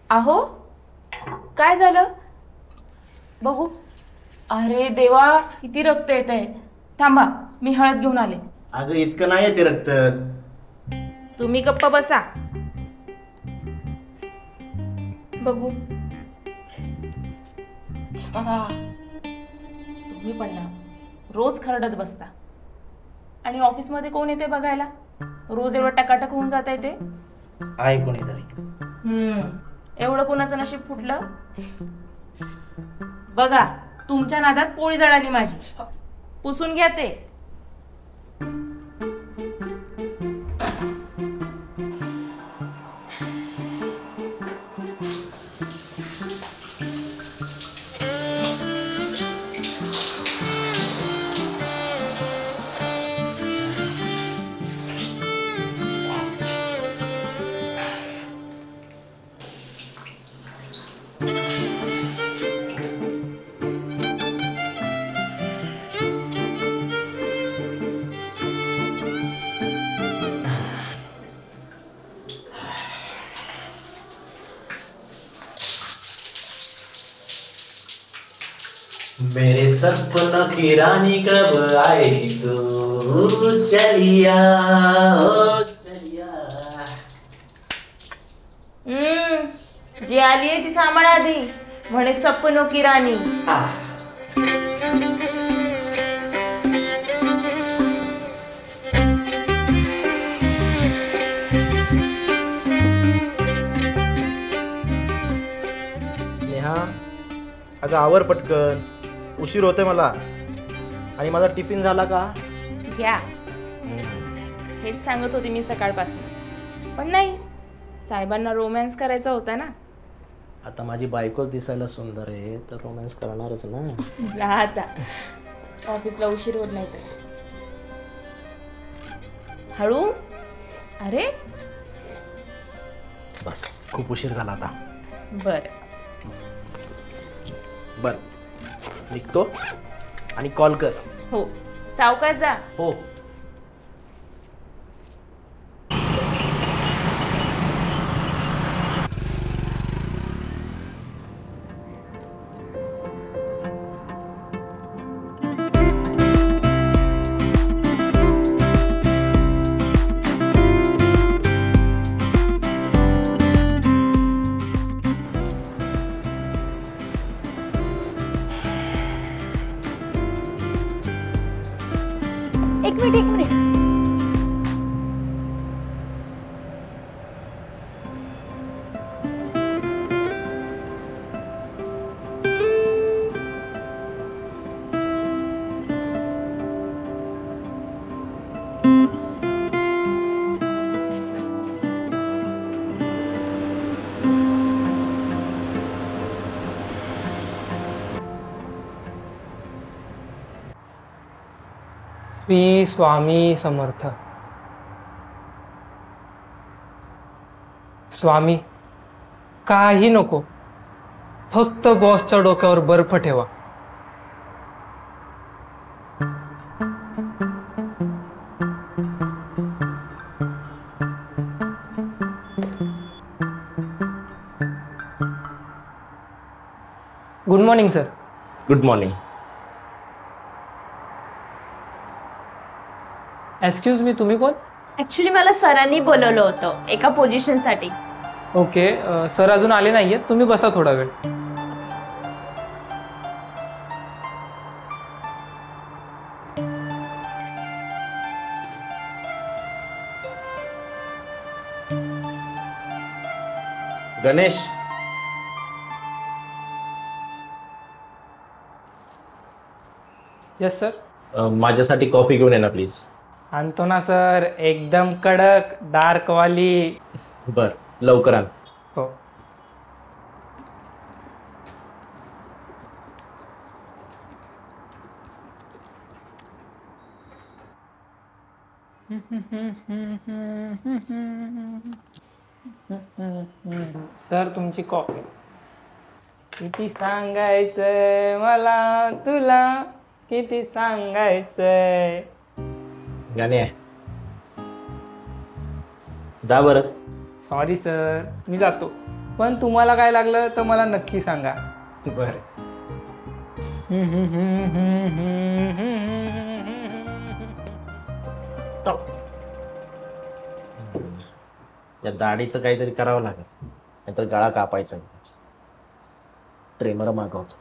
अहो काय झालं बघू. अरे देवा किती रक्त येत आहे. थांबा मी हळद घेऊन आले. अगं इतकं नाही येते रक्त. तुम्ही गप्प बसा. बघू. तुम्ही पण ना रोज खरडत बसता आणि ऑफिसमध्ये कोण येते बघायला. रोज एवढं टकाटक होऊन जात आहे ते. आहे कोणीतरी. एवढं कोणाचं नशीब फुटलं बघा. तुमच्या नादात पोळी जळाली माझी. पुसून घ्या ते. मेरे सपनों की रानी कब आएगी तू चलिया ओ चलिया. जी आली आहे ती सांभाळ आधी. म्हणे सपनो की राणी. स्नेहा अगं आवर पटकन. उशीर होतोय मला. आणि माझा टिफिन झाला का? घ्या. हेच सांगत होते मी सकाळपासून. पण नाही साहेबांना रोमॅन्स करायचा होता ना. आता माझी बायकोच दिसायला सुंदर आहे तर रोमॅन्स करणारच ना. जा आता. ऑफिसला उशीर होत नाही तर. हळू. अरे बस खूप उशीर झाला आता. बर निघतो आणि कॉल कर. हो सावकाश जा. हो. एक मिनिट. श्री स्वामी समर्थ. स्वामी काही नको. फक्त बॉसच्या डोक्यावर बर्फ ठेवा. Good morning sir. Good morning. Excuse me, तुम्ही कोण? ऍक्च्युली मला सरांनी बोलवलं होतं एका पोझिशनसाठी. ओके सर अजून आले नाहीयेत. तुम्ही बसा थोडा वेळ. Ganesh yes sir. माझ्यासाठी कॉफी घेऊन ये ना प्लीज. आणतो ना सर. एकदम कडक डार्क वाली. बर लवकर आण. हो. सर तुमची कॉफी. किती सांगायचंय मला तुला, किती सांगायचंय. गाणे जा बरं. सॉरी सर, मी जातो. पण तुम्हाला काय लागलं तर मला नक्की सांगा. बरं. या दाढीचं काहीतरी करावं लागेल, नाहीतर गळा कापायचा. ट्रेमर मागवतो.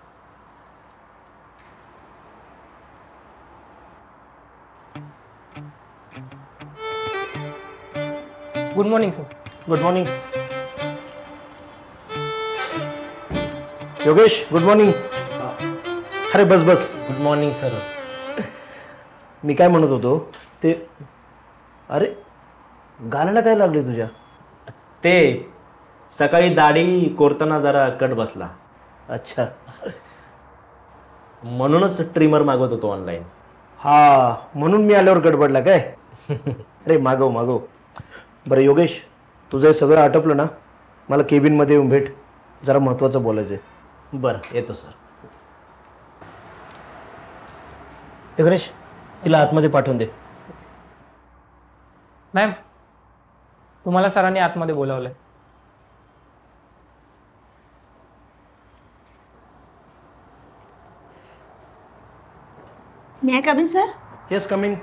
Good morning sir. Good morning Yogesh. Good morning. अरे बस बस. Good morning sir. मी काय म्हणत होतो ते, अरे गालाला काय लागले तुझ्या? ते सकाळी दाढी कोरताना जरा कट बसला. अच्छा, म्हणूनच ट्रिमर मागवत होतो ऑनलाईन. हा, म्हणून मी आल्यावर गडबडला काय? अरे मागव मागव. बरं योगेश, तुझं हे सगळं आटपलं ना, मला केबिनमध्ये येऊन भेट, जरा महत्त्वाचं बोलायचं आहे. बरं येतो सर. गणेश, तिला आतमध्ये पाठवून दे. मॅम, तुम्हाला सरांनी आतमध्ये बोलावलंय. मी I coming sir? Yes, coming.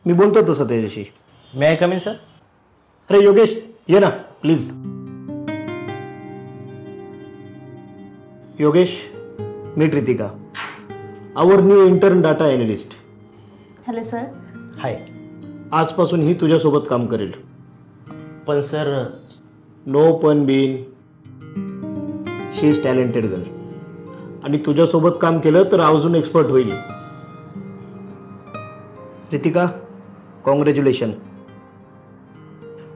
मी बोलतो तसं त्याच्याशी. May I coming sir? अरे योगेश, ये ना please. Yogesh, meet Ritika, our new intern data analyst. Hello sir. Hi. आजपासून ही तुझ्यासोबत काम करेल. पण सर, नो पण बीन, शी इज टॅलेंटेड गर्ल, आणि तुझ्यासोबत काम केलं तर अजून एक्सपर्ट होईल. Ritika, congratulation,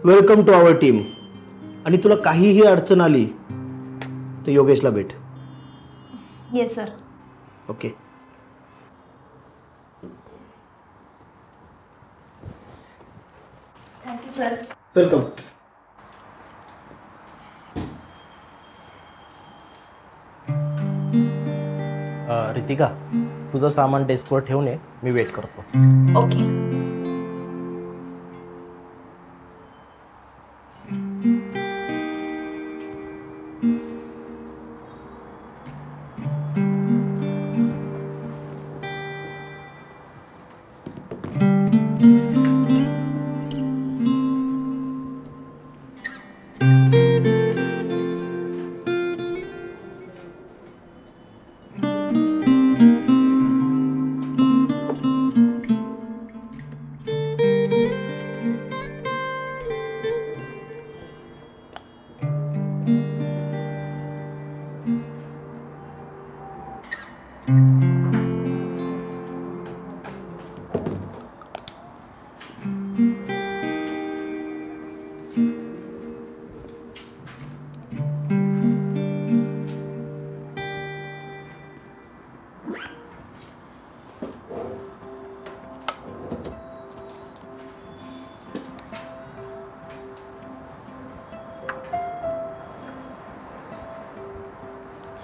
welcome to our team. आणि तुला काहीही अडचण आली तर योगेशला भेट. Yes sir. Okay. Thank you sir. Welcome. Ritika, तुझं सामान डेस्कवर ठेवून ये, मी वेट करतो. ओके.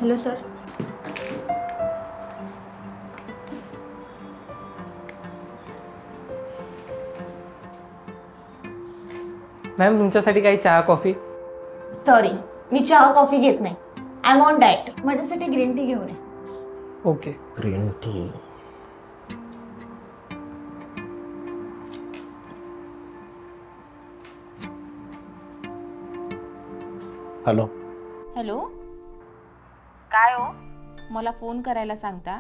Hello sir. मॅम, तुमच्यासाठी काही चहा कॉफी? सॉरी, मी चहा कॉफी घेत नाही. I am on diet. माझ्यासाठी ग्रीन टी घेऊन ये. Okay. Green tea. Hello. Hello, काय हो, मला फोन करायला सांगता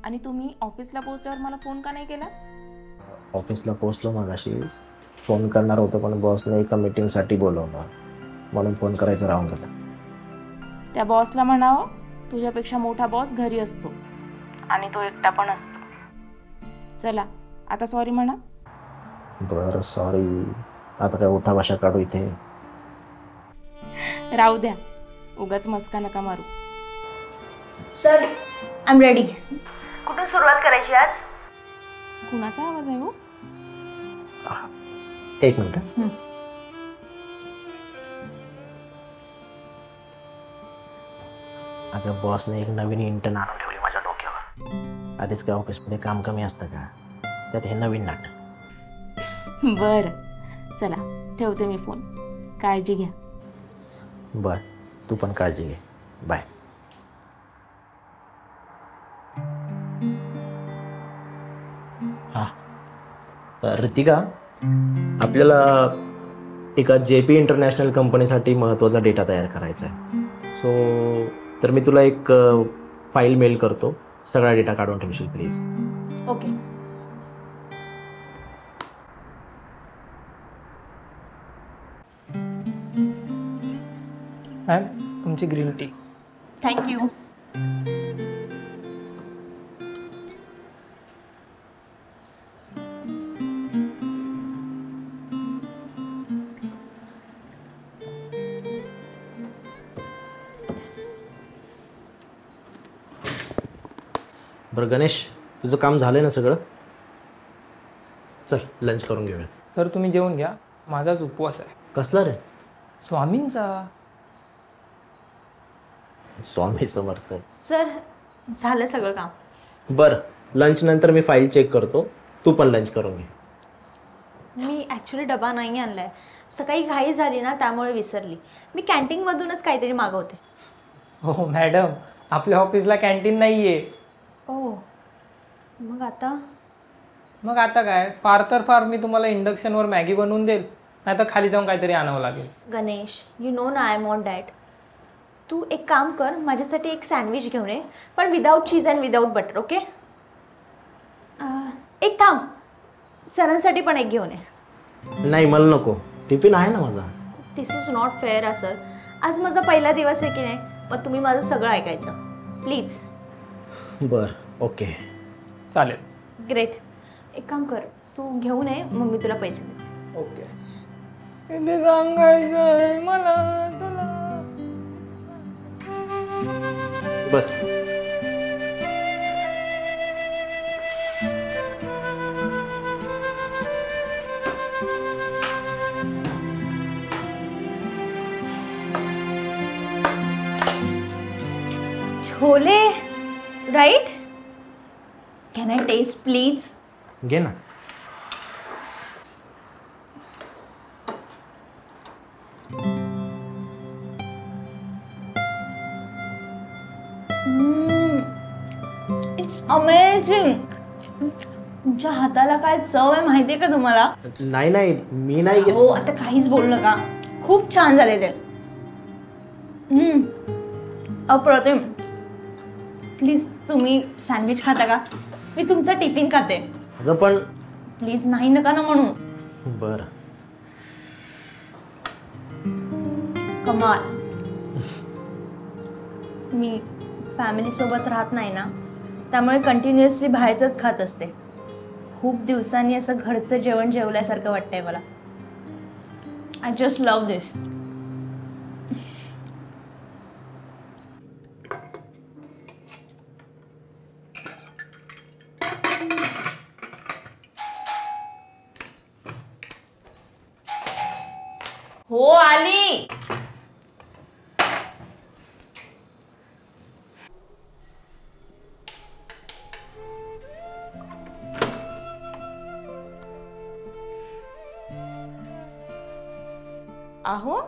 आणि तुम्ही ऑफिसला पोहोचल्यावर मला फोन का नाही केला? ऑफिसला पोहोचलो मगाशीच, फोन करणार होतो पण बॉसने एका मीटिंगसाठी बोलवलं, म्हणून फोन करायचं राहून गेलं. त्या बॉसला म्हणावं, तुझ्यापेक्षा मोठा बॉस घरी असतो आणि तो एकटा पण असतो. चला आता सॉरी म्हणा. बरं सॉरी. आता काय उठा भाषा काढू इथे? राहू द्या, उगाच मस्का नका मारू. Sir, I am ready. कुठून सुरुवात करायची आज? कुणाचा आवाज आहे हो? एक मिनिट. अगं बॉसने एक नवीन इंटर्न आणून ठेवली माझ्या डोक्यावर. आधीच काय ऑफिसमध्ये काम कमी असतं का, त्यात हे नवीन नाटक. बरं चला ठेवते मी फोन. काळजी घ्या. बर, तू पण काळजी घे. बाय. हां रितिका, आपल्याला एका JP इंटरनॅशनल कंपनीसाठी महत्त्वाचा डेटा तयार करायचा आहे. तर मी तुला एक फाईल मेल करतो. सगळा डेटा काढून ठेवशील प्लीज. ओके. मॅम तुमची ग्रीन टी. थँक्यू. बरं गणेश, तुझं काम झालं ना सगळं? चल लंच करून घेऊया. सर तुम्ही जेवून घ्या, माझाच उपवास आहे. कसला रे? स्वामींचा. स्वामी समर्थ. सर झालं सगळं काम. बरं, लंच नंतर मी फाईल चेक करतो, तू पण लंच करून घे. मी ॲक्च्युली डबा नाही आणलाय. सकाळी घाई झाली ना त्यामुळे विसरली. मी कॅन्टीनमधूनच काहीतरी मागवते. हो मॅडम, आपल्या ऑफिसला कॅन्टीन नाही आहे. ओ मग आता? मग आता काय, फार तर फार मी तुम्हाला इंडक्शनवर मॅगी बनवून देईल, नाही तर खाली जाऊन काहीतरी आणावं लागेल. गणेश, यू नो ना आय एम ऑन डॅट. तू एक काम कर, माझ्यासाठी एक सँडविच घेऊन ये, पण without cheese and without butter. Okay? एक थांब, सरांसाठी पण एक घेऊन ये. नाही मला नको, टिफिन आहे ना माझा. दिस इज नॉट फेअर सर. आज माझा पहिला दिवस आहे की नाही, मग तुम्ही माझं सगळं ऐकायचं प्लीज. बरं ओके चालेल. ग्रेट. एक काम कर, तू घेऊन ये, मग मी तुला पैसे देते. ओके. किती सांगायचं आहे मला तुला. बस. Chole right? Can I taste please? घे ना. It's amazing. तुमच्या हाताला काय चव आहे माहिती आहे का तुम्हाला? नाही नाही मी नाही घेत. हो आता काहीच बोलू नका. खूप छान झालेले. अप्रतिम. प्लीज तुम्ही सँडविच खाता का? मी तुमचा टिफिन खाते. अगं पण. प्लीज नाही नका ना म्हणू. बरं. कमाल. मी फॅमिलीसोबत राहत नाही ना, त्यामुळे कंटिन्युअसली बाहेरचंच खात असते. खूप दिवसांनी असं घरचं जेवण जेवल्यासारखं वाटतंय मला. आय जस्ट लव्ह दिस. हो आली. आहो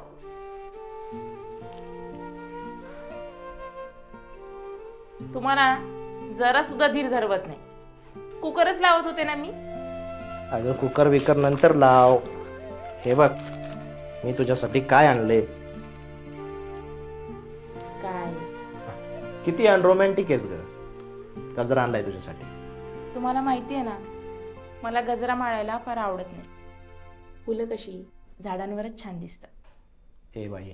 तुम्हाला जरा सुद्धा धीर धरवत नाही. कुकरच लावत होते ना मी. अगं कुकर विकर नंतर लाव. हे बघ मी तुझ्यासाठी काय आणले. काय किती अनरोमॅन्टिक आहेस ग. गजरा आणलाय तुझ्यासाठी. तुम्हाला माहिती आहे ना, मला गजरा माळायला फार आवडत नाही. फुलं कशी झाडांवरच छान दिसतात. हे बाई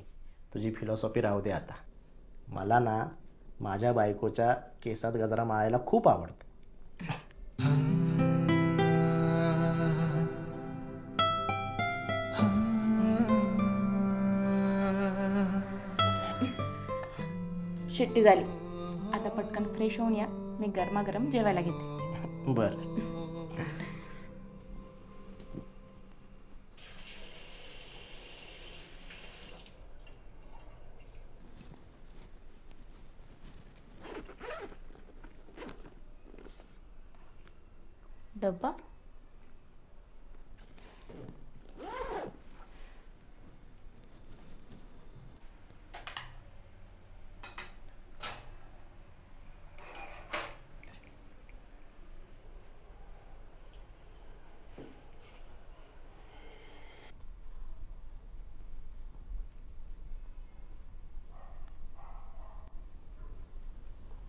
तुझी फिलॉसॉफी राहू दे आता. मला ना माझ्या बायकोच्या केसात गजरा माळायला खूप आवडतं. शिट्टी झाली. आता पटकन फ्रेश होऊन या, मी गरमागरम जेवायला घेते. बर. डब्बा.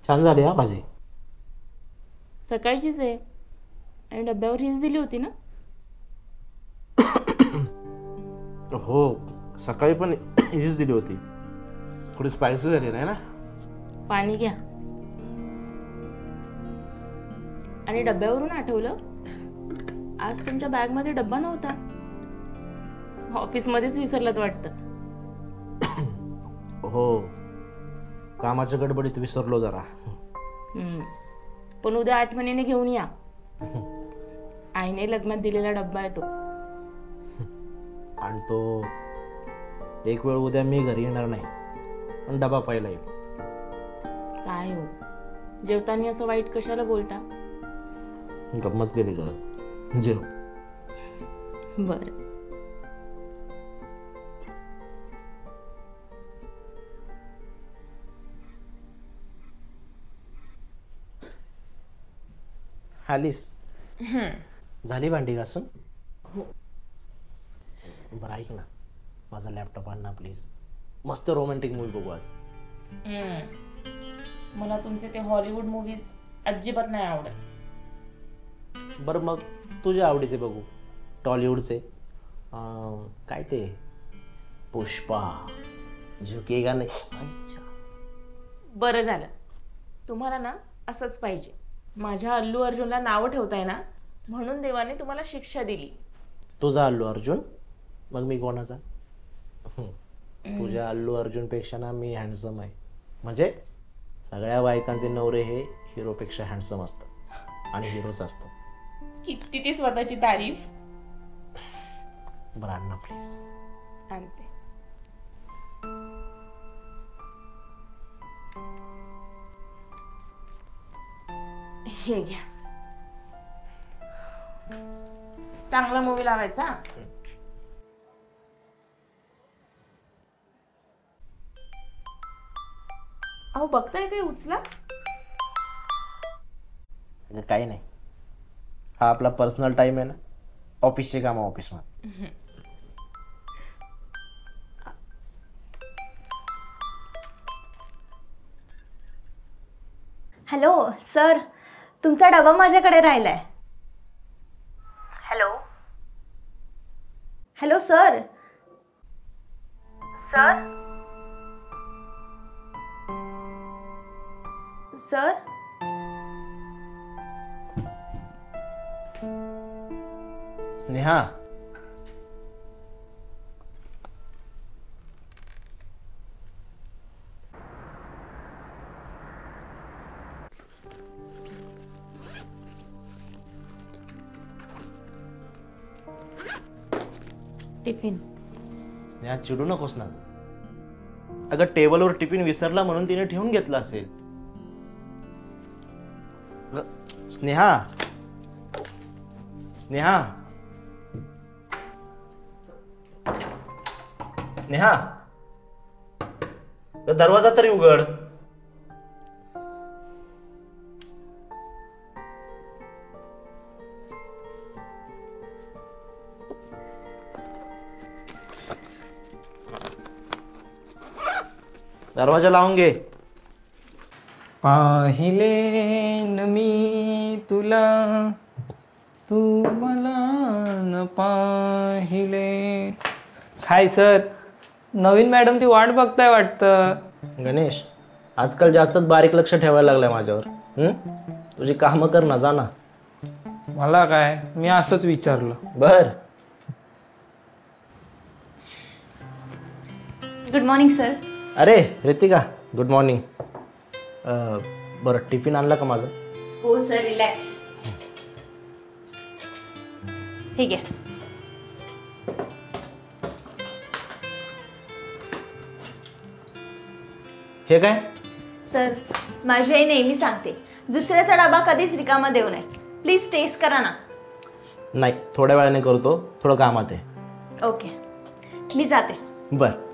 छान झाली हा भाजी. सकाळचीच आहे आणि डब्यावर हीच दिली होती ना. हो, सकाळी पण हीच दिली होती. थोडी स्पायसी झाली नाही ना. पाणी घ्या. आणि डब्यावरून आठवलं, आज तुमच्या बॅगमध्ये डब्बा नव्हता. ऑफिसमध्येच विसरलात वाटतं. हो, कामाच्या गडबडीत विसरलो जरा. पण उद्या आठवणीने घेऊन या. आईने लग्नात दिलेला डब्बा आहे तो. आणि तो एक वेळ उद्या मी घरी येणार नाही, पण डबा पहिला येईल. काय हो, जेवताना असं वाईट कशाला बोलता. गंमत केली का जेव. बरं. आलीस? झाली भांडी घासून? बरं ऐक ना, माझा लॅपटॉप आण ना प्लीज. मस्त रोमॅन्टिक मूवी बघू आज. मला तुमचे ते हॉलिवूड मूवीज अजिबात नाही आवडत. बरं मग तुझ्या आवडीचे बघू. टॉलिवूडचे काय ते पुष्पा, झुकेगा नाही. अच्छा, बरं झालं. तुम्हाला ना असंच पाहिजे. माझ्या अल्लू अर्जुनला नावं ठेवताय ना, म्हणून देवाने तुम्हाला शिक्षा दिली. तुझा अल्लू अर्जुन? मग मी कोणाचा? तुझ्या अल्लू अर्जुन पेक्षा ना मी हँडसम आहे. म्हणजे सगळ्या बायकांचे नवरे हे हिरोपेक्षा हँडसम असतात आणि हिरोच असतात. किती ती स्वतःची तारीफ. बरं आण ना प्लीज. आणते. हे घ्या. चांगला मूवी लावायचा. अहो बघताय काय, उचला. काही नाही, हा आपला पर्सनल टाइम आहे ना. ऑफिसचे काम ऑफिसमध्ये. हॅलो सर, तुमचा डबा माझ्याकडे राहिलाय. Hello hello sir. Sir sir. Sneha, tiffin. Sneha चिडू नकोस ना. अगं टेबलवर टिफिन विसरला म्हणून तिने ठेवून घेतला असेल. स्नेहा, स्नेहा, स्नेहा, दरवाजा तरी उघड. दरवाजा लावून घे. पाहिले न मी तुला, तू मला न पाहिले. काय सर, नवीन मॅडम ती वाट बघताय वाटतं. गणेश, आजकाल जास्तच बारीक लक्ष ठेवायला लागलाय माझ्यावर. तुझी कामं कर ना, जा ना. मला काय, मी असंच विचारलं. बर. Good morning sir. अरे रितिका, गुड मॉर्निंग. बरं टिफिन आणला का माझं? हो सर, रिलॅक्स. ठीक आहे. हे काय? सर, माझी आई नेहमी सांगते, दुसऱ्याचा डबा कधीच रिकामा देऊ नये. प्लीज टेस्ट करा ना. नाही, थोड्या वेळाने करतो, थोडं कामात आहे. ओके, मी जाते. बरं.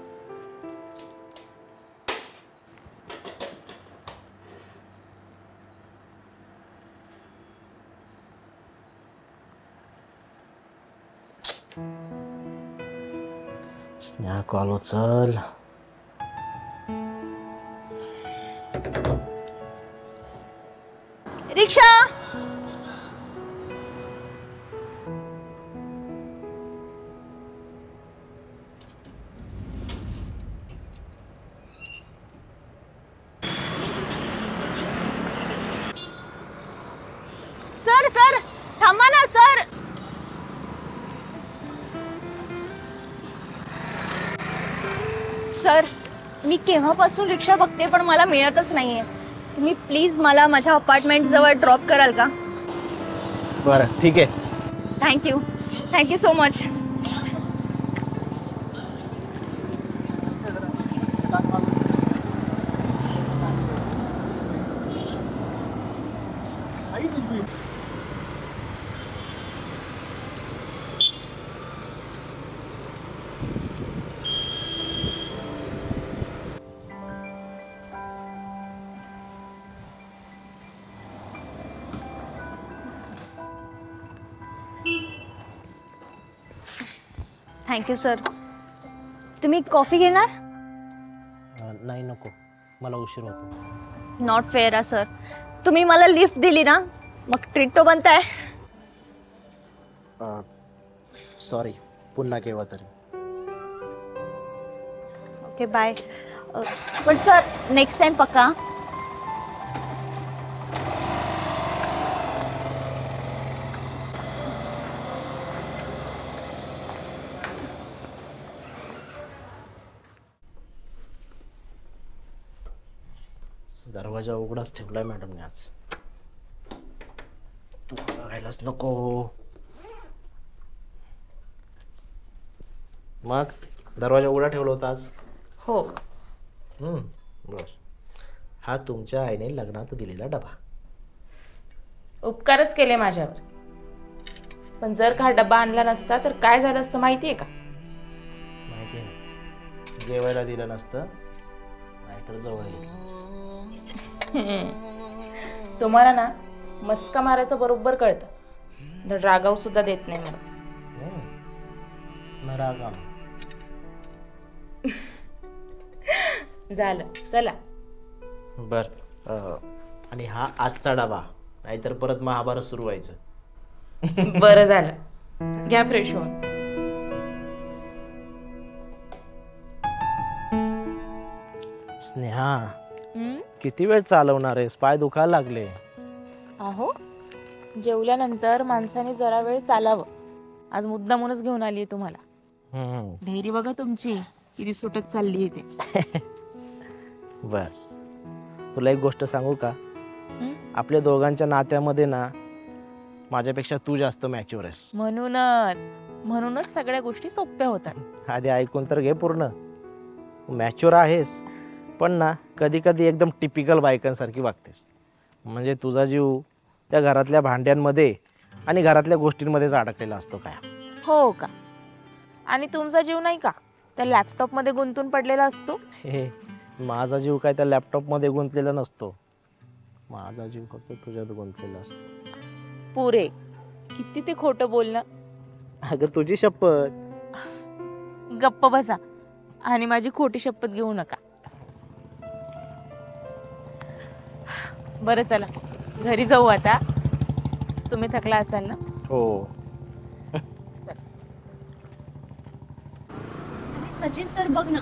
स्नेहा कॉल उचल. रिक्षा. सर सर थांबा ना सर. सर मी केव्हापासून रिक्षा बघते पण मला मिळतच नाहीये. तुम्ही प्लीज मला माझ्या अपार्टमेंट जवळ ड्रॉप कराल का? बरं ठीक आहे. Thank you so much. Thank you sir. तुम्ही कॉफी घेणार? नाही नको, मला उशीर होतो. नॉट फेअर आहे सर. तुम्ही मला लिफ्ट दिली ना, मग ट्रीट तो बनताय. सॉरी, पुन्हा केव्हा तरी. Okay bye. पण सर नेक्स्ट टाइम पक्का. दरवाजा उघडाच ठेवलाय मॅडमने आज. तू बघायलाच नको. मग दरवाजा उघडा ठेवला होता आज? हो. बर. हा तुमच्या आईने लग्नात दिलेला डबा. उपकारच केले माझ्यावर. पण जर का हा डबा आणला नसता तर काय झालं असतं माहितीये का? माहिती नाही. जेवायला दिलं नसतं, नाहीतर जवळ घेतलं. तुम्हाला ना मस्का मारायचं बरोबर कळतं. धड रागावू सुद्धा देत नाही मला. झालं, चला. बर. आणि हा आजचा डबा, नाहीतर परत महाभारत सुरू व्हायचं. बरं झालं. घ्या फ्रेश होऊन. स्नेहा, किती वेळ चालवणार आहेस? पाय दुखायला लागले. अहो, जेवल्यानंतर माणसाने जरा वेळ चालावं. आज मुद्दामूनच घेऊन आली आहे तुम्हाला. ढेरी बघा तुमची किती सुटत चालली आहे ते. बर. तुला एक गोष्ट सांगू का? आपल्या दोघांच्या नात्यामध्ये ना माझ्यापेक्षा तू जास्त मॅच्युअर आहेस. म्हणूनच सगळ्या गोष्टी सोप्या होतात. आधी ऐकून तर घे पूर्ण. मॅच्युअर आहेस, पण ना कधी कधी एकदम टिपिकल बायकांसारखी वागतेस. म्हणजे तुझा जीव त्या घरातल्या भांड्यांमध्ये आणि घरातल्या गोष्टींमध्येच अडकलेला असतो काय. हो का? आणि तुमचा जीव नाही का त्या लॅपटॉपमध्ये गुंतून पडलेला असतो? हे माझा जीव काय त्या लॅपटॉपमध्ये गुंतलेला नसतो. माझा जीव फक्त तुझ्यात गुंतलेला असतो. पुरे किती ते खोटं बोलणं. अगं तुझी शपथ. गप्प बसा आणि माझी खोटी शपथ घेऊ नका. बरं चला घरी जाऊ आता. तुम्ही थकला असाल ना? हो. सचिन सर बघ ना,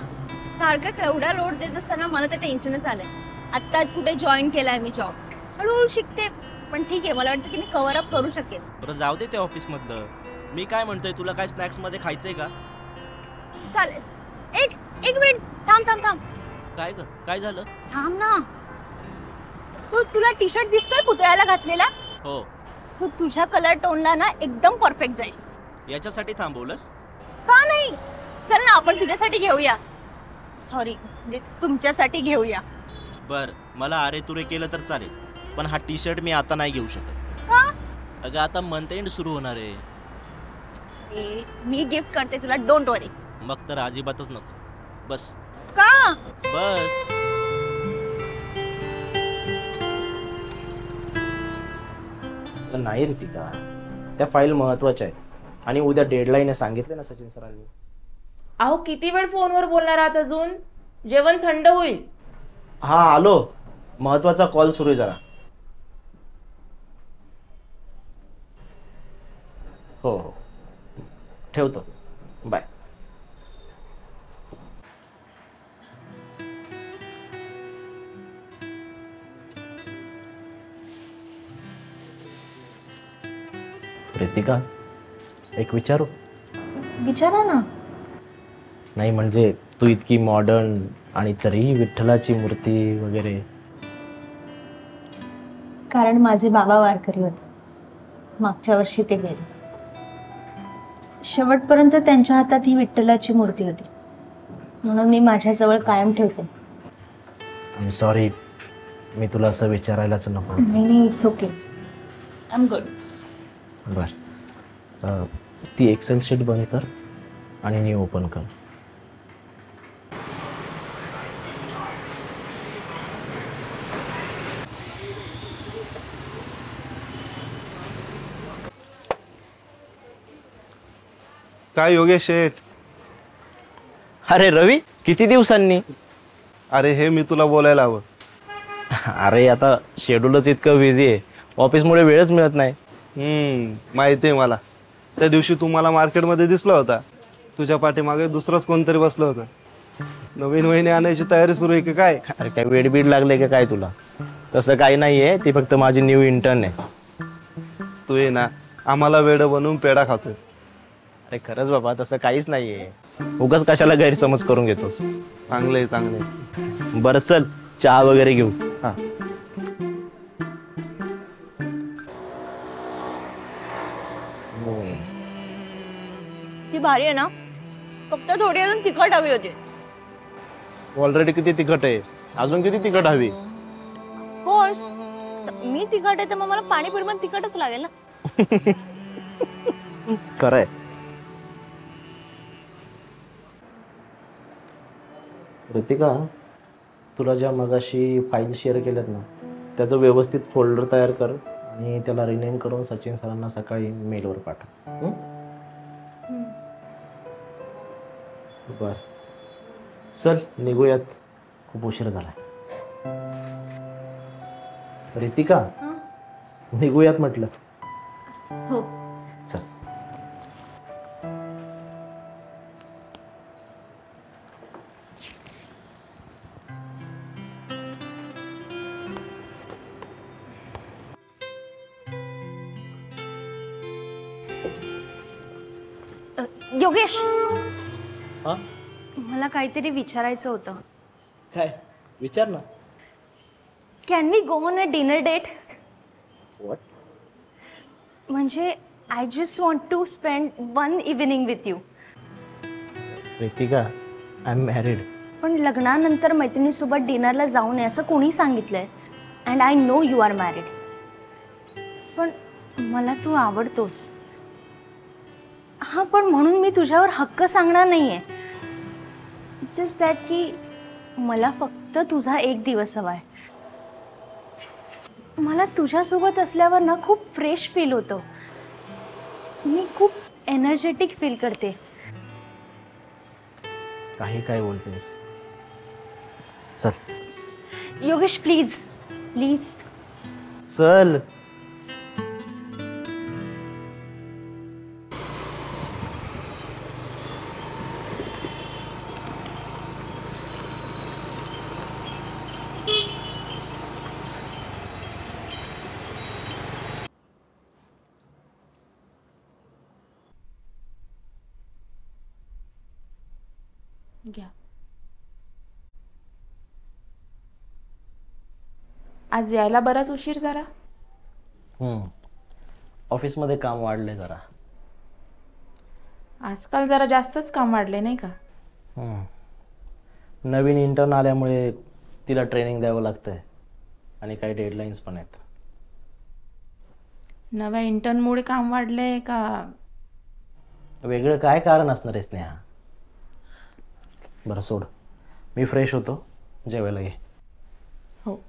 सारखं केवढा लोड देत असताना मला तर टेन्शनच आलंय. आत्ता कुठे जॉईन केलाय मी जॉब. हळूहळू शिकते, पण ठीक आहे. मला वाटतं की मी कव्हर अप करू शकेन. बरं जाऊ दे ते ऑफिसमधलं. मी काय म्हणतोय, तुला काय स्नॅक्समध्ये खायचंय का? चालेल. एक मिनिट थांब. काय ग, काय झालं? थांब ना. तुला टी शर्ट दिसतोय पुतळ्याला घातलेला? हो. तू तुझ्या कलर टोनला ना एकदम परफेक्ट जाईल. याच्यासाठी थांबवलंस? का नाही, चल ना आपण तुझ्यासाठी घेऊया. सॉरी, म्हणजे तुमच्यासाठी घेऊया. बर, मला अरे तुरे केलं तर चालेल, पण हा टी शर्ट मी आता नाही घेऊ शकत. का? अगं आता मंथ एंड सुरू होणार आहे. मी गिफ्ट करते तुला, डोंट वरी. मग तर अजिबातच नको. बस का? बस. नाही रितिका, त्या फाईल महत्वाच्या आहेत आणि उद्या डेडलाईन आहे सांगितले ना सचिन सरांनी. अहो किती वेळ फोनवर बोलणार आहात अजून? जेवण थंड होईल. हा आलो, महत्वाचा कॉल सुरू आहे जरा. हो हो ठेवतो, बाय. रितिका, एक विचारू? विचारा ना. नाही म्हणजे तू इतकी मॉडर्न आणि तरीही विठ्ठलाची मूर्ती वगैरे. कारण माझे बाबा वारकरी होते, मागच्या वर्षी ते गेले. शेवटपर्यंत त्यांच्या हातात ही विठ्ठलाची मूर्ती होती, म्हणून मी माझ्याजवळ कायम ठेवते. आय सॉरी, मी तुला असं विचारायलाच नको. नाही, it's okay. I am good. बर, ती एक्सेल शीट बंद कर आणि न्यू ओपन कर. काय योगेश शेठ? अरे रवी, किती दिवसांनी? अरे हे मी तुला बोलायला हवं. अरे आता शेड्यूलच इतकं बिझी आहे, ऑफिसमुळे वेळच मिळत नाही. माहिती आहे मला. त्या दिवशी तू मला मार्केटमध्ये दिसला होता, तुझ्या पाठीमागे दुसरंच कोणतरी बसलं होतं. नवीन वहिनी आणायची तयारी सुरू आहे की काय? अरे काय वेडबीड लागले का काय तुला? तसं काही नाही आहे, ती फक्त माझी न्यू इंटर्न आहे. तू ये ना, आम्हाला वेड बनवून पेढा खातोय. अरे खरंच बाबा, तसं काहीच नाही आहे. उगाच कशाला गैरसमज करून घेतोस? चांगले चांगले. बरं चल, चहा वगैरे घेऊ. हा, ती भारी आहे ना, फक्त थोडी अजून तिखट हवी होती. ऑलरेडी किती तिखट आहे, अजून किती तिखट हवी? कोर्स मी तिखट आहे तर मग मला पाणीपुरी पण तिखटच लागेल ना. खरंय. ऋतिका, तुला ज्या मगाशी फाईल शेअर केल्यात ना, त्याचं व्यवस्थित फोल्डर तयार कर आणि त्याला रिनेम करून सचिन सरांना सकाळी मेलवर पाठव. बर, चल निघूयात, खूप उशीर झाला. ऋतिका, निघूयात म्हटलं. हो. चल. योगेश, हा, मला काहीतरी विचारायचं होतं. काय? विचार ना. Can we go on a dinner date? What? म्हणजे I just want to spend one evening with you. Ritika, I am married. पण लग्नानंतर मैत्रिणीसोबत डिनरला जाऊ नये असं कोणी सांगितलंय? And I know you are married. पण मला तू आवडतोस. हां, पण म्हणून मी तुझ्यावर हक्क सांगणार नाही आहे. जस्ट दॅट की मला फक्त तुझा एक दिवस हवा आहे. मला तुझ्यासोबत असल्यावर ना खूप फ्रेश फील होतं. मी खूप एनर्जेटिक फील करते. काही काय बोलतेस? चल. Yogesh please please. चल. घ्या. आज यायला बराच उशीर झाला. ऑफिसमध्ये काम वाढलंय जरा. आजकाल जरा जास्तच काम वाढले नाही का? नवीन इंटर्न आल्यामुळे तिला ट्रेनिंग द्यावं लागतंय आणि काही डेडलाईन्स पण आहेत. नव्या इंटर्नमुळे काम वाढलंय का? वेगळं काय कारण असणार आहे स्नेहा? बरं सोड, मी फ्रेश होतो, जेवायला घे. हो.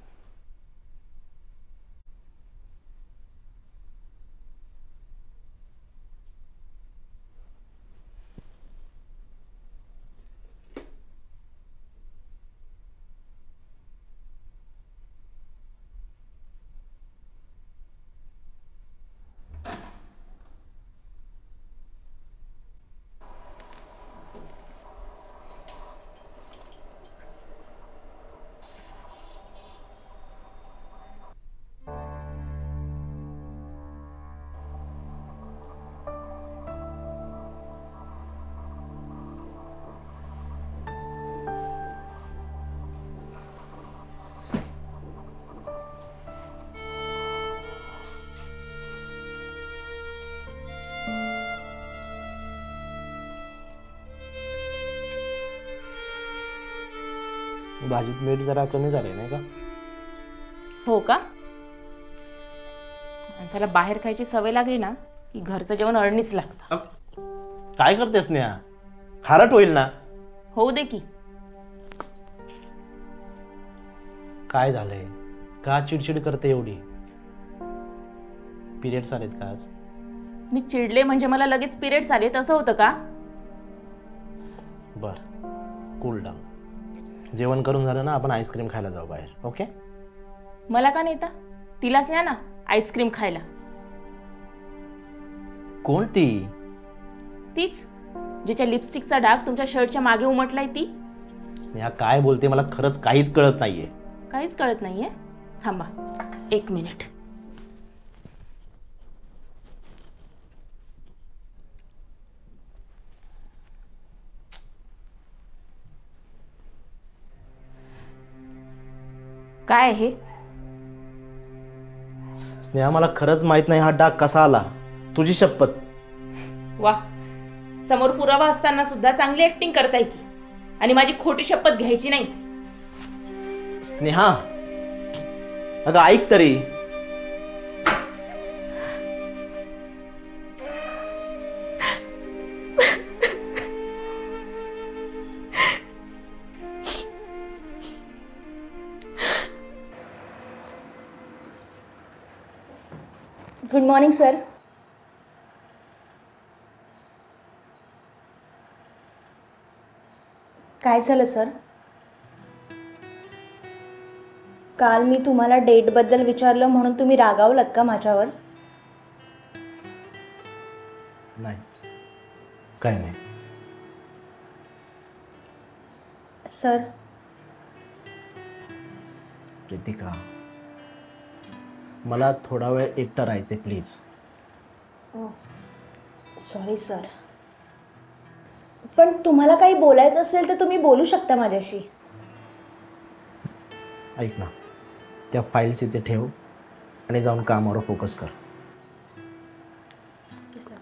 भाजीत मीठ जरा कमी झाले नाही का? हो का? माणसाला बाहेर खायची सवय लागली ना की घरचं जेवण अळणीच लागतं. काय करतेस स्नेहा? खारट होईल ना. होऊ दे की. काय झालंय? का चिडचिड करते एवढी? पिरियड्स आलेत का आज? मी चिडले म्हणजे मला लगेच पिरियड्स आले तसं होतं का? बर, कूल डाऊन. जेवण करून झालं ना, आपण आईस्क्रीम खायला जाऊ बाहेर. ओके? मला का नेता? तिलाच न्या ना आईस्क्रीम खायला. कोणती? तीच जिच्या लिपस्टिकचा डाग तुमच्या शर्टच्या मागे उमटलाय ती. स्नेहा काय बोलते, मला खरंच काहीच कळत नाहीये. काहीच कळत नाहीये? थांबा 1 मिनिट. काय आहे? स्नेहा मला खरंच माहित नाही हा डाग कसा आला. तुझी शपथ. वा, समोर पुरावा असताना सुद्धा चांगली ऍक्टिंग करताय की, आणि माझी खोटी शपथ घ्यायची नाही. स्नेहा अगं ऐक तरी. Good morning sir. काय झालं सर? काल मी तुम्हाला डेटबद्दल विचारलं म्हणून तुम्ही रागावलात का माझ्यावर? नाही, काय नाही. सर, प्रीतिका, मला थोडा वेळ एकटं राहायचे प्लीज. सॉरी सर, पण तुम्हाला काही बोलायचं असेल तर तुम्ही बोलू शकता माझ्याशी. ऐक ना, त्या फाईल्स इथे ठेव आणि जाऊन कामावर फोकस कर. सर,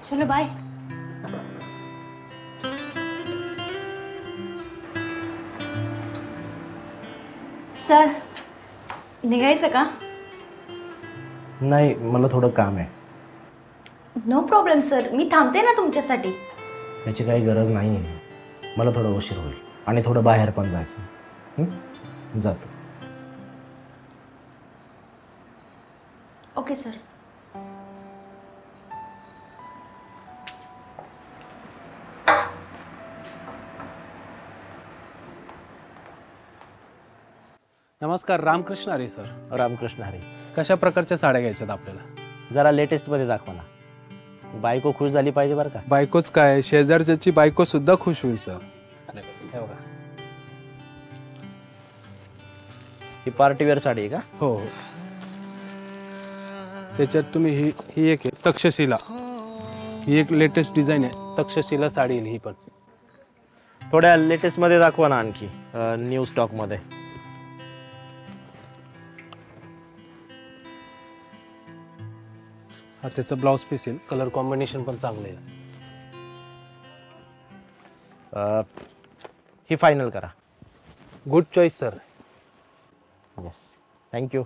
चलो बाय. सर, निघायचं का? नाही, मला थोडं काम आहे. नो प्रॉब्लेम सर, मी थांबते ना तुमच्यासाठी. त्याची काही गरज नाही आहे. मला थोडा उशीर होईल आणि थोडं बाहेर पण जायचं. जातो. Okay sir. नमस्कार, रामकृष्ण हरी सर. रामकृष्ण हरी. कशा प्रकारच्या साड्या घ्यायच्यात आपल्याला? जरा लेटेस्टमध्ये दाखवा ना. बायको खुश झाली पाहिजे बरं का. बायकोच काय, शेजारच्याची बायको सुद्धा खुश होईल सर. हे बघा, ही पार्टीवेअर साडी आहे का? हो हो. त्याच्यात तुम्ही ही एक आहे तक्षशिला, ही एक लेटेस्ट डिझाईन आहे. तक्षशिला साडी येईल ही पण. थोड्या लेटेस्टमध्ये दाखवा ना आणखी, न्यू स्टॉकमध्ये. हा त्याचं ब्लाऊज पीस येईल. कलर कॉम्बिनेशन पण चांगलं आहे. ही फायनल करा. Good choice sir. Yes, thank you.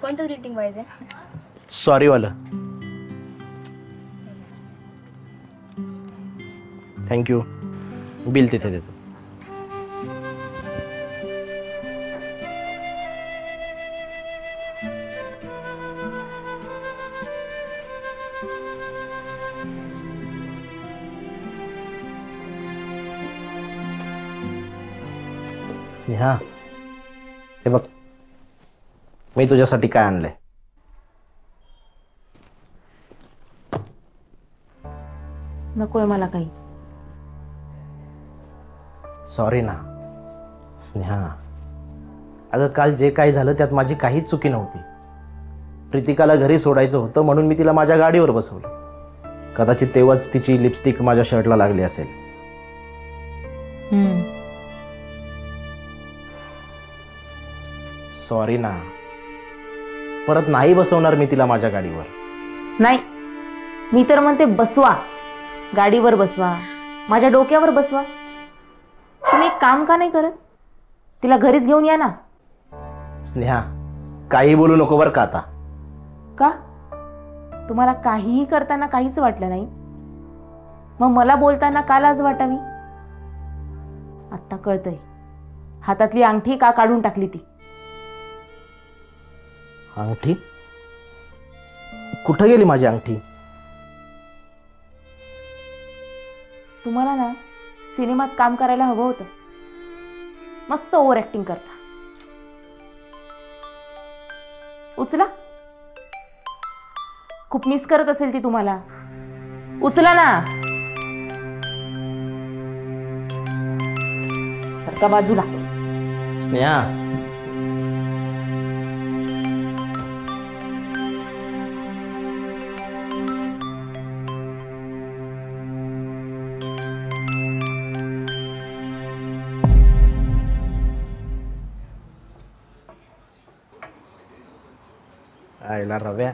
कोणतं ग्रीटिंग पाहिजे? सॉरी वालं. थँक्यू. बिल तिथे देतो. स्नेहा, हे बघ, मी तुझ्यासाठी काय आणलंय. नकोय मला काही. सॉरी ना स्नेहा. अगं काल जे काही झालं त्यात माझी काहीच चुकी नव्हती. प्रीतिकाला घरी सोडायचं होतं म्हणून मी तिला माझ्या गाडीवर बसवलं. कदाचित तेव्हाच तिची लिपस्टिक माझ्या शर्टला लागली असेल. सॉरी ना. परत नाही बसवणार मी तिला माझ्या गाडीवर. नाही, मी तर म्हणते बसवा, गाडीवर बसवा, माझ्या डोक्यावर बसवा. तुम्ही एक काम का नाही करत? तिला घरीच घेऊन या ना. स्नेहा, काही बोलू नको बरं का आता. का? तुम्हाला काहीही करताना काहीच वाटलं नाही? मग मला बोलताना का लाज वाटावी? आत्ता कळतंय, हातातली अंगठी का काढून टाकली ती. अंगठी? कुठं गेली माझी अंगठी? तुम्हाला ना सिनेमात काम करायला हवं होतं. मस्त ओव्हर ऍक्टिंग करता. उचला. खूप मिस करत असेल ती तुम्हाला. उचला ना. सरका बाजूला. स्नेहा, आईला रव्या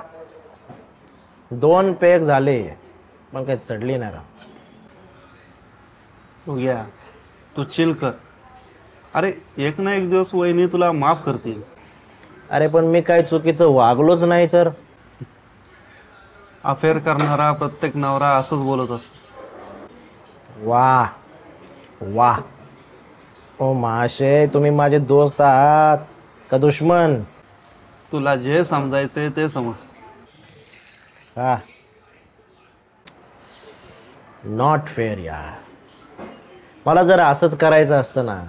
2 पॅक झाले पण काही चढली नाही राव. घ्या तू चिल कर. अरे एक ना एक दिवस वहिनी तुला माफ करतील. अरे पण मी काय चुकीचं वागलोच नाही तर. अफेअर करणारा प्रत्येक नवरा असंच बोलत असतो. वाह वाह. ओ माशे, तुम्ही माझे दोस्त आहात का दुश्मन? तुला जे समजायचंय ते समज. हा, नॉट फेअर यार. मला जर असंच करायचं असतं ना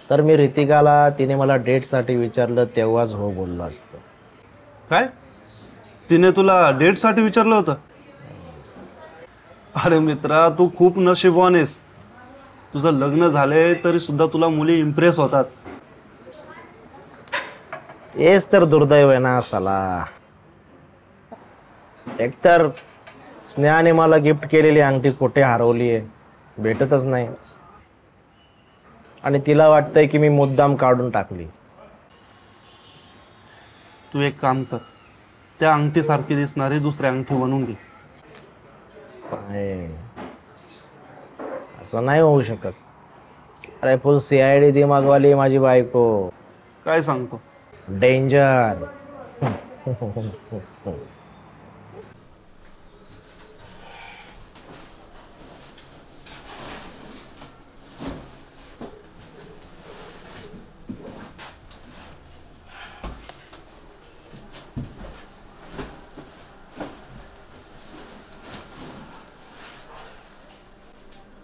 तर मी रितिकाला, तिने मला डेटसाठी विचारलं तेव्हाच हो बोललो असतो. काय? तिने तुला डेटसाठी विचारलं होतं? अरे मित्रा, तू खूप नशीबवान आहेस. तुझं लग्न झालंय तरी सुद्धा तुला मुली इम्प्रेस होतात. हेच तर दुर्दैव आहे ना साला. एकतर स्नेहाने मला गिफ्ट केलेली अंगठी कुठे हरवली आहे, भेटतच नाही. आणि तिला वाटतंय की मी मुद्दाम काढून टाकली. तू एक काम कर, त्या अंगठीसारखी दिसणारी दुसरी अंगठी बनवून घे. नाही, असं नाही होऊ शकत. अरे फुल CID दिमागवाली माझी बायको. काय सांगतो? डेंजर.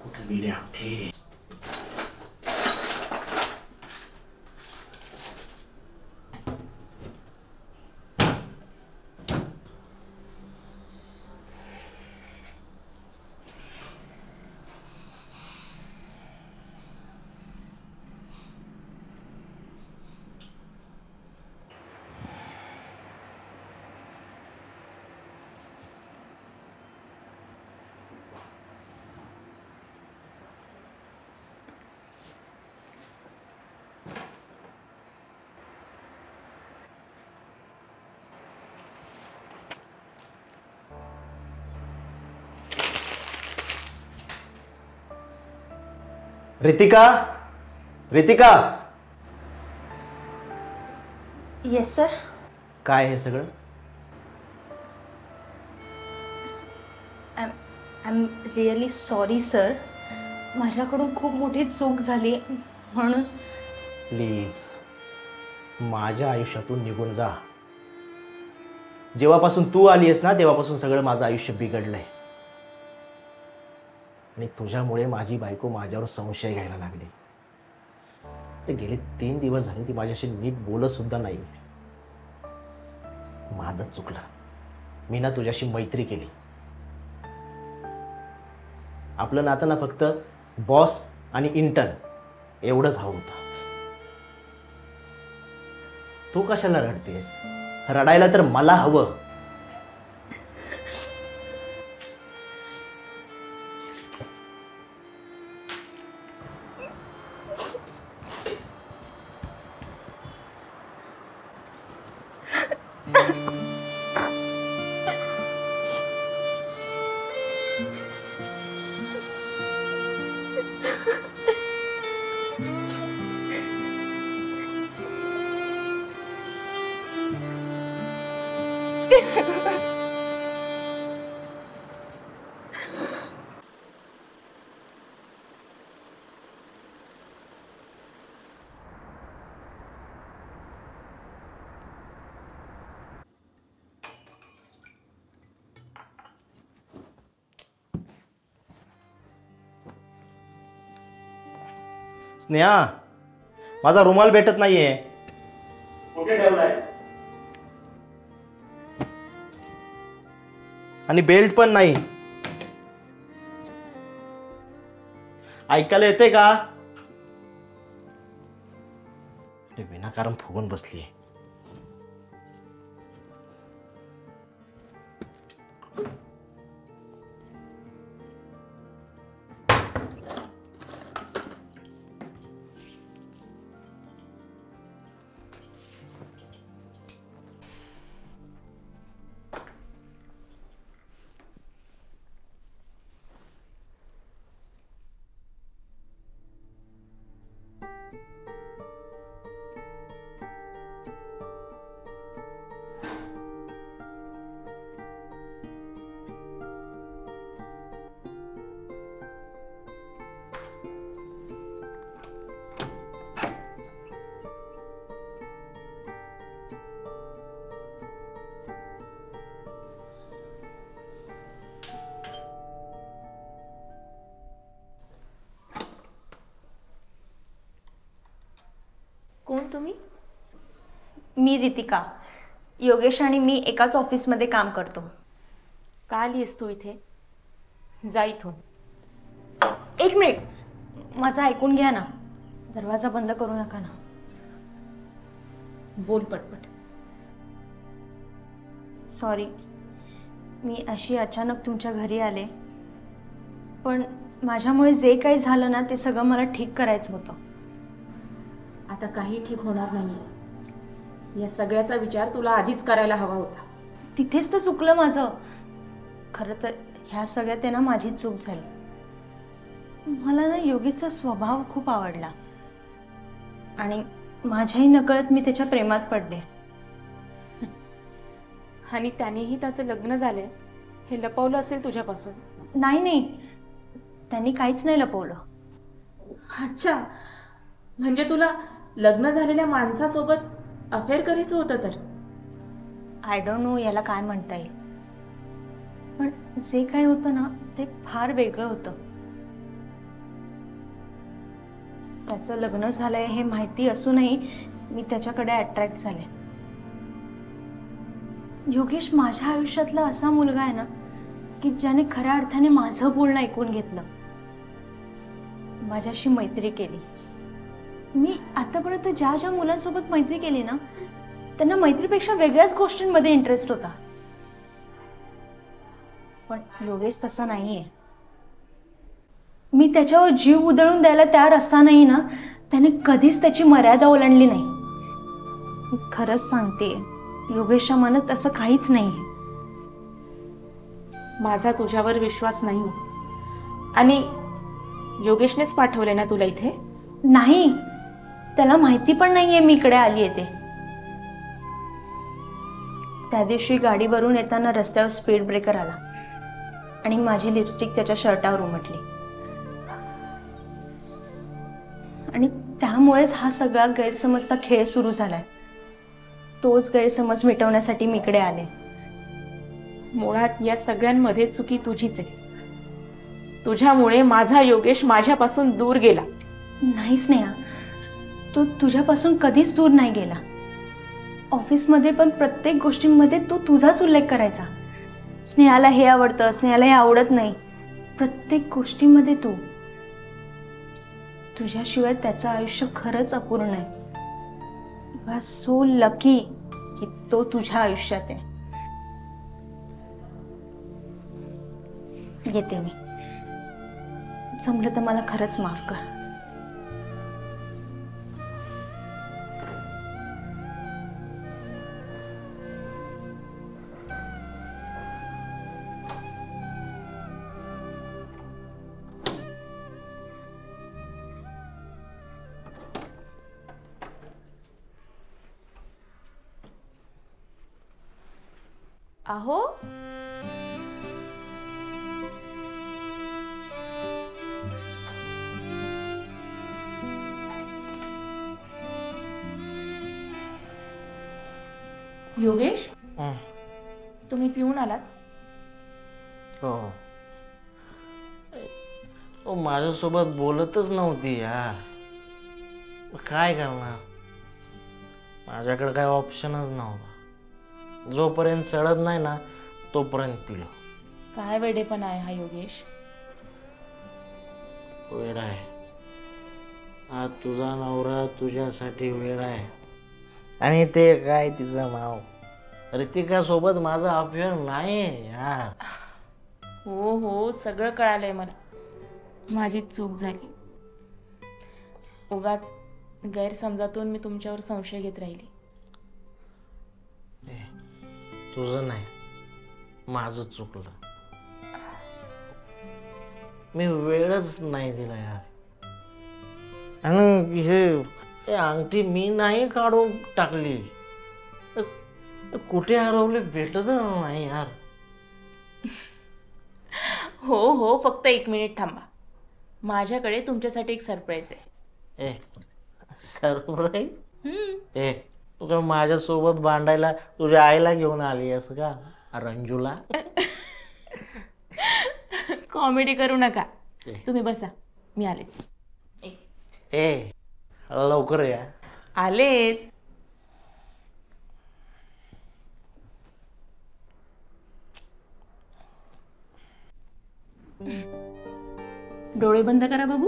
कुठे गेली अंगठी? Ritika, Ritika, yes sir. काय हे सगळं? I am really sorry sir. माझ्याकडून खूप मोठी चूक झाली म्हणून. प्लीज माझ्या आयुष्यातून निघून जा. जेव्हापासून तू आली आहेस ना तेव्हापासून सगळं माझं आयुष्य बिघडलंय. आणि तुझ्यामुळे माझी बायको माझ्यावर संशय घ्यायला लागली. ते गेले 3 दिवस झाले ती माझ्याशी नीट बोलत सुद्धा नाही. माझं चुकलं. मी ना तुझ्याशी मैत्री केली. आपलं नातं ना फक्त बॉस आणि इंटर्न एवढंच हवं होतं. तू कशाला रडतेस? रडायला तर मला हवं. स्नेहा, माझा रुमाल भेटत नाहीये. कुठे ठेवलाय? आणि बेल्ट पण नाही. ऐकायला येते का? विनाकारण फुगून बसली. कोण तुम्ही? मी रितिका. योगेश आणि मी एकाच ऑफिसमध्ये काम करतो. का आलीस तू इथे? जा इथून. 1 मिनिट, माझं ऐकून घ्या ना. दरवाजा बंद करू नका ना. बोल पटपट. सॉरी, मी अशी अचानक तुमच्या घरी आले. पण माझ्यामुळे जे काही झालं ना ते सगळं मला ठीक करायचं होतं. आता काही ठीक होणार नाहीये. या सगळ्याचा विचार तुला आधीच करायला हवा होता. तिथेच तर चुकलं माझं. खरं तर ह्या सगळ्यात आहे ना माझी चूक झाली. मला ना योगेशचा स्वभाव खूप आवडला आणि माझ्याही नकळत मी त्याच्या प्रेमात पडले. आणि त्यानेही त्याचं लग्न झालंय हे लपवलं असेल तुझ्यापासून. नाही, त्यांनी काहीच नाही लपवलं. अच्छा, म्हणजे तुला लग्न झालेल्या माणसासोबत अफेअर करायचं होतं तर? आय डोंट नो याला काय म्हणता येईल. पण जे काय होतं ना ते फार वेगळं होतं. त्याचं लग्न झालंय हे माहिती असूनही मी त्याच्याकडे अट्रॅक्ट झाले. योगेश माझ्या आयुष्यातला असा मुलगा आहे ना की ज्याने खऱ्या अर्थाने माझं बोलणं ऐकून घेतलं, माझ्याशी मैत्री केली. मी आतापर्यंत ज्या ज्या मुलांसोबत मैत्री केली ना त्यांना मैत्रीपेक्षा वेगळ्याच गोष्टींमध्ये इंटरेस्ट होता. पण योगेश तसा नाहीये. मी त्याच्यावर जीव उधळून द्यायला तयार असतानाही ना त्याने कधीच त्याची मर्यादा ओलांडली नाही. मी खरंच सांगते, योगेशच्या मनात असं काहीच नाहीये. माझा तुझ्यावर विश्वास नाही आणि योगेशनेच पाठवले ना तुला इथे? नाही, त्याला माहिती पण नाहीये मी इकडे आली आहे ते. त्या दिवशी गाडीवरून येताना रस्त्यावर स्पीड ब्रेकर आला आणि माझी लिपस्टिक त्याच्या शर्टावर उमटली आणि त्यामुळेच हा सगळा गैरसमजचा खेळ सुरू झालाय. तोच गैरसमज मिटवण्यासाठी मी इकडे आले. मुळात या सगळ्यांमध्ये चुकी तुझीच आहे. तुझ्यामुळे माझा योगेश माझ्यापासून दूर गेला. नाही स्नेहा, तो तुझ्यापासून कधीच दूर नाही गेला. ऑफिसमध्ये पण प्रत्येक गोष्टींमध्ये तो तुझाच उल्लेख करायचा. स्नेहाला हे आवडतं, स्नेहाला हे आवडत नाही. प्रत्येक गोष्टीमध्ये तू. तुझ्याशिवाय त्याचं आयुष्य खरंच अपूर्ण आहे. यू आर सो लकी की तो तुझ्या आयुष्यात आहे. येते मी. जमलं तर मला खरंच माफ कर. अहो, योगेश, तुम्ही पिऊन आलात? हो, माझ्यासोबत बोलतच नव्हती यार. काय करणार, माझ्याकडे काय ऑप्शनच नव्हता. जोपर्यंत चढत नाही ना तोपर्यंत पिलो. काय वेडेपणा आहे हा योगेश. वेडा आहे हा तुझा नवरा, तुझ्यासाठी वेडा आहे. आणि ते काय तिचं नाव, रितिका सोबत माझा अफेअर नाही यार. हो हो, सगळं कळालंय मला. माझी चूक झाली. उगाच गैरसमजातून मी तुमच्यावर संशय घेत राहिली. तुझं नाही, माझं चुकलं. मी वेळच नाही दिला यार. आणि हे अंगठी मी नाही काढून टाकली. कुठे हरवली भेटत नाही यार. हो हो, फक्त 1 मिनिट थांबा. माझ्याकडे तुमच्यासाठी एक सरप्राईज आहे. सरप्राईज? तू का माझ्यासोबत भांडायला तुझ्या आईला घेऊन आली आहेस का, रंजूला? कॉमेडी करू नका. तुम्ही बसा, मी आलेच. लवकर या. आलेच. डोळे बंद करा बाबू.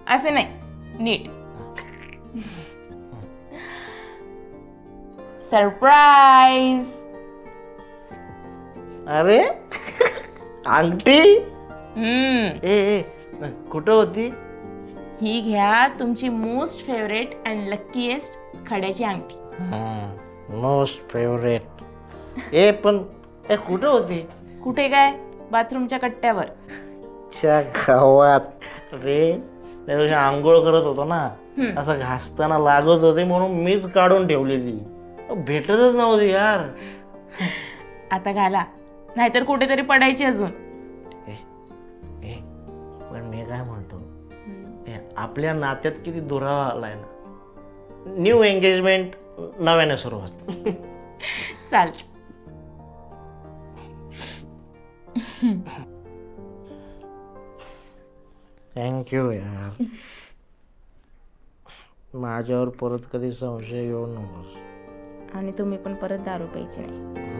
असे नाही, नीट. सरप्राईज. अरे अंगठी? हम्म, कुठं होती? ही घ्या तुमची मोस्ट फेवरेट अँड लकीएस्ट खड्याची अंगठी. Most favourite. पण कुठं होती? कुठे काय, बाथरूमच्या कट्ट्यावर. च्या गावात रे. आंघोळ करत होतो ना, असं घासताना लागत होते म्हणून मीच काढून ठेवलेली. भेटतच नव्हती यार. आता घाला, नाहीतर कुठेतरी पडायची अजून. पण मी काय म्हणतो, आपल्या नात्यात किती दुरावा आलाय ना. न्यू एंगेजमेंट, नव्याने सुरुवात. चाल. थँक्यू यार. माझ्यावर परत कधी संशय येऊ नकोस. आणि तुम्ही पण परत दारू प्यायची नाही.